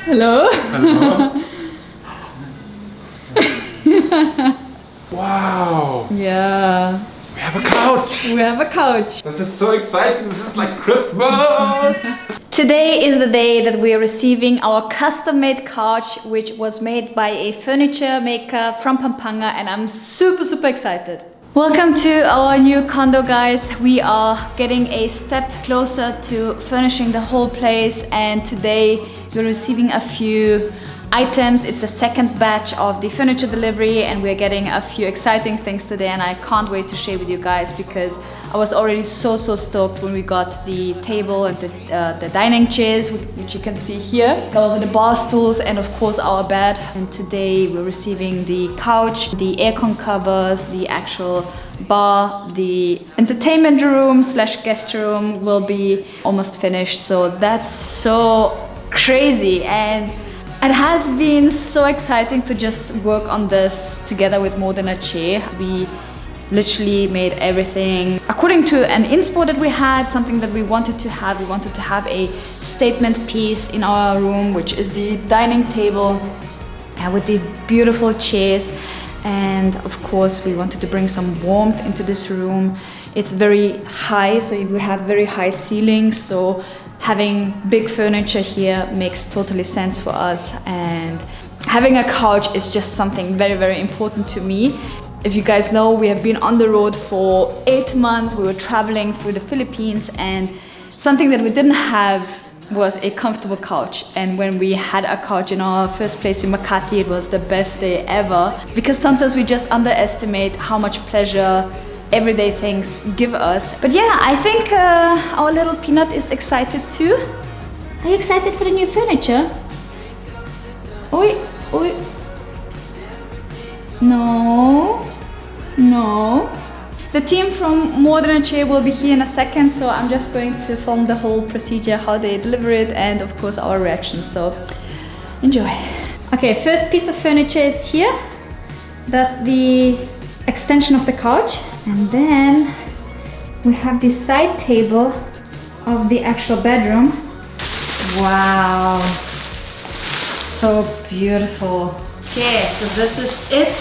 Hello. Hello. Wow. Yeah. We have a couch. We have a couch. This is so exciting. This is like Christmas. Today is the day that we are receiving our custom-made couch, which was made by a furniture maker from Pampanga, and I'm super excited. Welcome to our new condo, guys. We are getting a step closer to furnishing the whole place, and today we're receiving a few items. It's the second batch of the furniture delivery, and we're getting a few exciting things today, and I can't wait to share with you guys because I was already so stoked when we got the table and the dining chairs, which you can see here. Also the bar stools and of course our bed. And today we're receiving the couch, the aircon covers, the actual bar, the entertainment room / guest room will be almost finished. So that's so crazy, and it has been so exciting to just work on this together with More Than a Chair. We literally made everything according to an inspo that we had, something that we wanted to have. We wanted to have a statement piece in our room, which is the dining table with the beautiful chairs. And of course, we wanted to bring some warmth into this room. It's very high, so we have very high ceilings. So having big furniture here makes totally sense for us. And having a couch is just something very important to me. If you guys know, we have been on the road for 8 months. We were traveling through the Philippines, and something that we didn't have was a comfortable couch. And when we had a couch in our first place in Makati, it was the best day ever, because sometimes we just underestimate how much pleasure everyday things give us. But yeah, I think our little Peanut is excited too. Are you excited for the new furniture? Oi. No. The team from More Than a Chair will be here in a second, so I'm just going to film the whole procedure, how they deliver it, and of course our reactions, so enjoy. Okay, first piece of furniture is here. That's the extension of the couch. And then we have the side table of the actual bedroom. Wow, so beautiful. Okay, so this is it.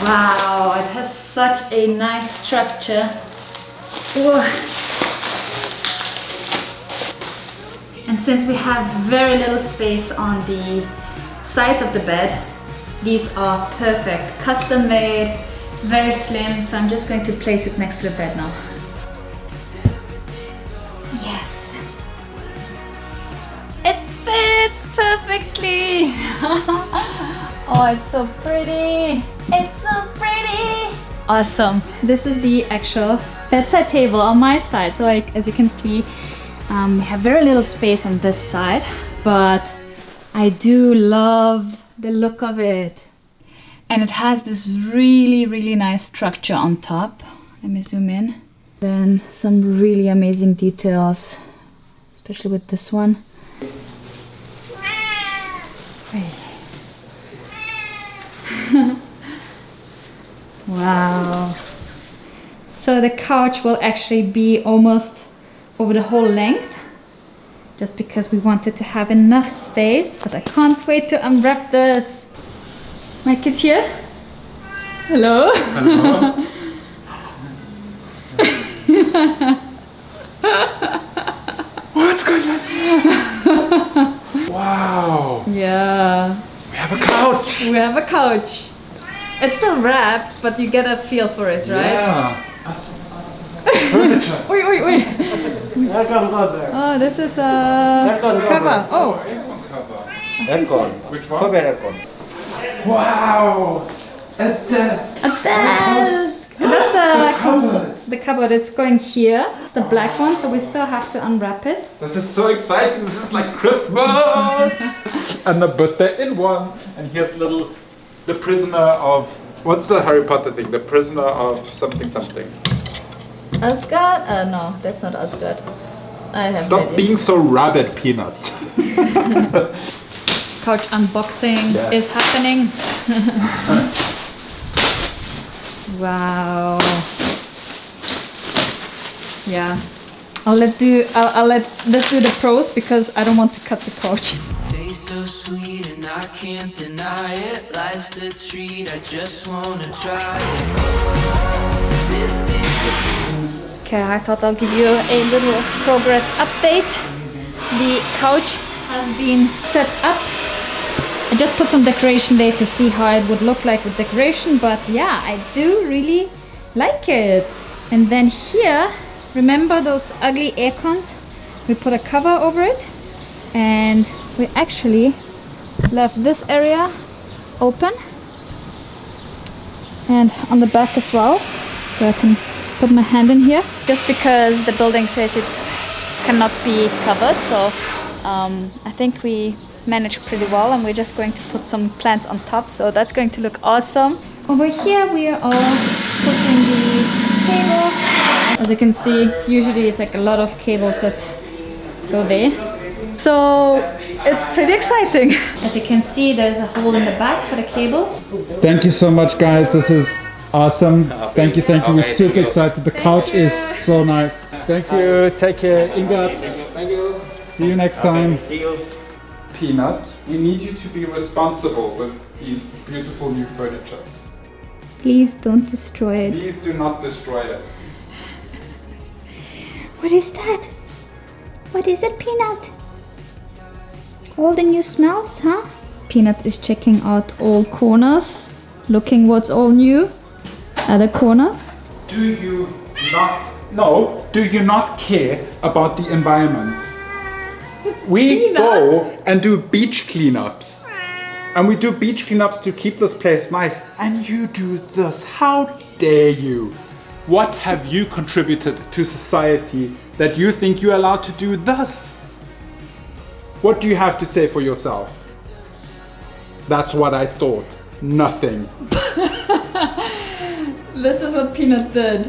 Wow, it has such a nice structure. Whoa. And since we have very little space on the sides of the bed, these are perfect, custom made, very slim. So I'm just going to place it next to the bed now. Yes, it fits perfectly. Oh, it's so pretty. It's so pretty. Awesome. This is the actual bedside table on my side. So as you can see, we have very little space on this side, but I do love the look of it. And it has this really nice structure on top. Let me zoom in. Then some really amazing details, especially with this one. Wow. So the couch will actually be almost over the whole length, just because we wanted to have enough space, but I can't wait to unwrap this. Mike is here. Hello. Hello. What's going on? Wow. Yeah. We have a couch. We have a couch. It's still wrapped, but you get a feel for it, right? Yeah. Furniture. Wait. Aircon cover. Oh, this is a Aircon cover. Oh. Aircon cover. Aircon. Which one? Cover aircon. Wow. A desk. A desk. And that's The cupboard. the cupboard. It's going here. It's the black one, so we still have to unwrap it. This is so exciting. This is like Christmas. And a birthday in one. And here's the prisoner of, what's the Harry Potter thing? The prisoner of something. Asgard? No, that's not Asgard. I have Stop being so rabid, Peanut. Couch unboxing is happening. Wow. Yeah. Let's do the pros because I don't want to cut the couch. taste so sweet and I can't deny it. Life's a treat, I just wanna try it. This is the Okay, I thought I'll give you a little progress update. The couch has been set up. I just put some decoration there to see how it would look like with decoration, but yeah, I do really like it. And then here, remember those ugly air cons? We put a cover over it, and we actually left this area open and on the back as well, so I can put my hand in here, just because the building says it cannot be covered. So I think we managed pretty well, and we're just going to put some plants on top, so that's going to look awesome. Over here we are all putting the cable. As you can see, usually it's like a lot of cables that go there, so it's pretty exciting. As you can see, there's a hole in the back for the cables. Thank you so much, guys. This is awesome. Thank you. We're super excited. The couch is so nice. Thank you. Take care, Inga. Thank you. See you next time. See you. Peanut, we need you to be responsible with these beautiful new furnitures. Please don't destroy it. Please do not destroy it. What is that? What is it, Peanut? All the new smells, huh? Peanut is checking out all corners, looking what's all new. Other corner. Do you not care about the environment? We go and do beach cleanups. And we do beach cleanups to keep this place nice. And you do this. How dare you? What have you contributed to society that you think you're allowed to do this? What do you have to say for yourself? That's what I thought. Nothing. This is what Peanut did.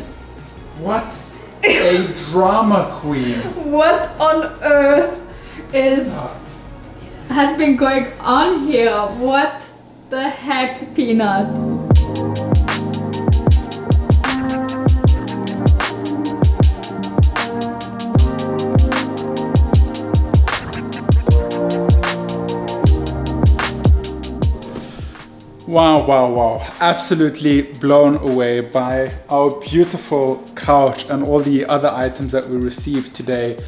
What a drama queen. What on earth has been going on here? What the heck, Peanut? Wow. Absolutely blown away by our beautiful couch and all the other items that we received today.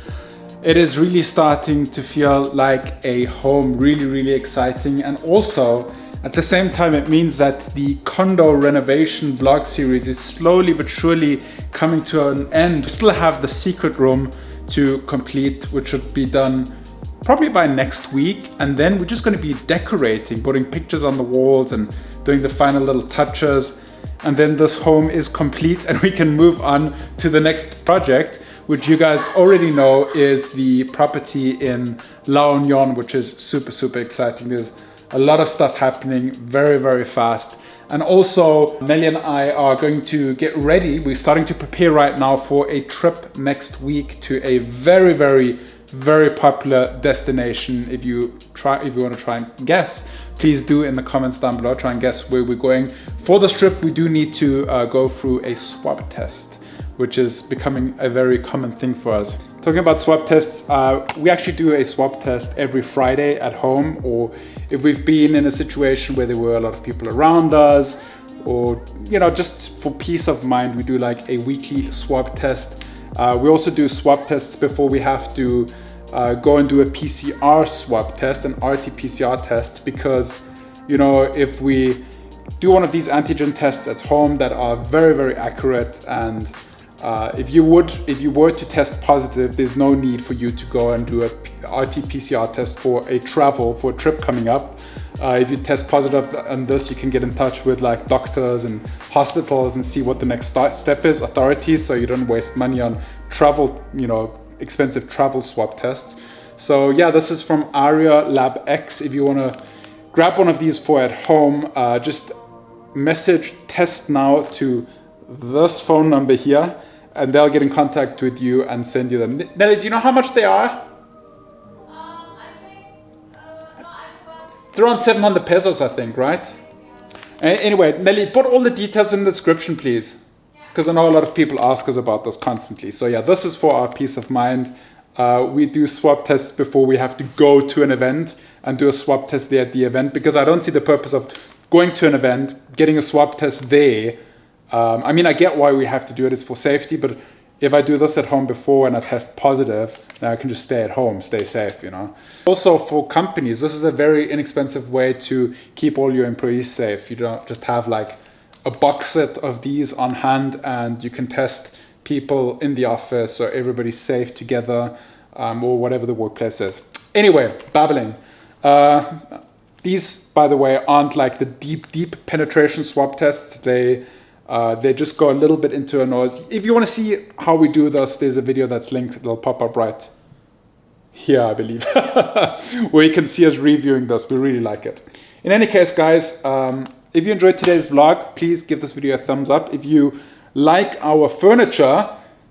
It is really starting to feel like a home, really exciting. And also, at the same time, it means that the condo renovation vlog series is slowly but surely coming to an end. We still have the secret room to complete, which should be done probably by next week, and then we're just going to be decorating, putting pictures on the walls and doing the final little touches, and then this home is complete and we can move on to the next project, which you guys already know is the property in La Union, which is super exciting. There's a lot of stuff happening very fast. And also, Nelly and I are going to get ready. We're starting to prepare right now for a trip next week to a very popular destination. If you want to try and guess, please do in the comments down below. Try and guess where we're going. For this trip, we do need to go through a swab test, which is becoming a very common thing for us. Talking about swab tests, we actually do a swab test every Friday at home, or if we've been in a situation where there were a lot of people around us, or just for peace of mind, we do like a weekly swab test. We also do swab tests before we have to go and do a PCR swab test, an RT-PCR test, because if we do one of these antigen tests at home that are very accurate, and if you were to test positive, there's no need for you to go and do a RT-PCR test for a trip coming up. If you test positive on this, you can get in touch with like doctors and hospitals and see what the next step is, authorities, so you don't waste money on travel, expensive travel swab tests. So yeah, this is from Aria Lab X. If you want to grab one of these for at home, just message test now to this phone number here, and they'll get in contact with you and send you them. Nelly, do you know how much they are? It's around 700 pesos, I think, right? Anyway, Nelly, put all the details in the description, please. Because I know a lot of people ask us about this constantly. So yeah, this is for our peace of mind. we do swab tests before we have to go to an event and do a swab test there at the event, because I don't see the purpose of going to an event, getting a swab test there. I mean, I get why we have to do it, it's for safety, but if I do this at home before and I test positive, then I can just stay at home, stay safe, you know. Also for companies, this is a very inexpensive way to keep all your employees safe. You don't just have like a box set of these on hand and you can test people in the office so everybody's safe together, or whatever the workplace is. Anyway, babbling. These, by the way, aren't like the deep penetration swab tests. They just go a little bit into a nose. If you want to see how we do this, there's a video that's linked. It'll pop up right here, I believe, where you can see us reviewing this. We really like it. In any case, guys, if you enjoyed today's vlog, please give this video a thumbs up. If you like our furniture,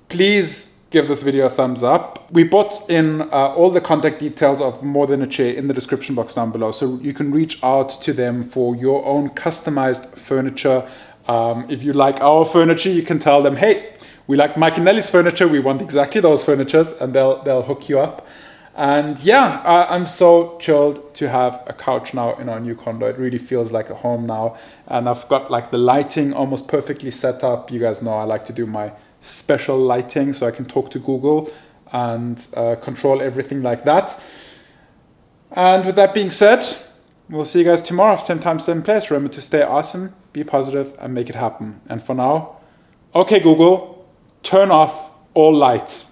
please give this video a thumbs up. We put in all the contact details of More Than a Chair in the description box down below, so you can reach out to them for your own customized furniture. If you like our furniture, you can tell them, hey, we like Mike and Nelly's furniture, we want exactly those furnitures, and they'll hook you up. And yeah, I'm so chilled to have a couch now in our new condo. It really feels like a home now. And I've got like the lighting almost perfectly set up. You guys know I like to do my special lighting so I can talk to Google and control everything like that. And with that being said, we'll see you guys tomorrow, same time, same place. Remember to stay awesome, be positive, and make it happen. And for now, okay, Google, turn off all lights.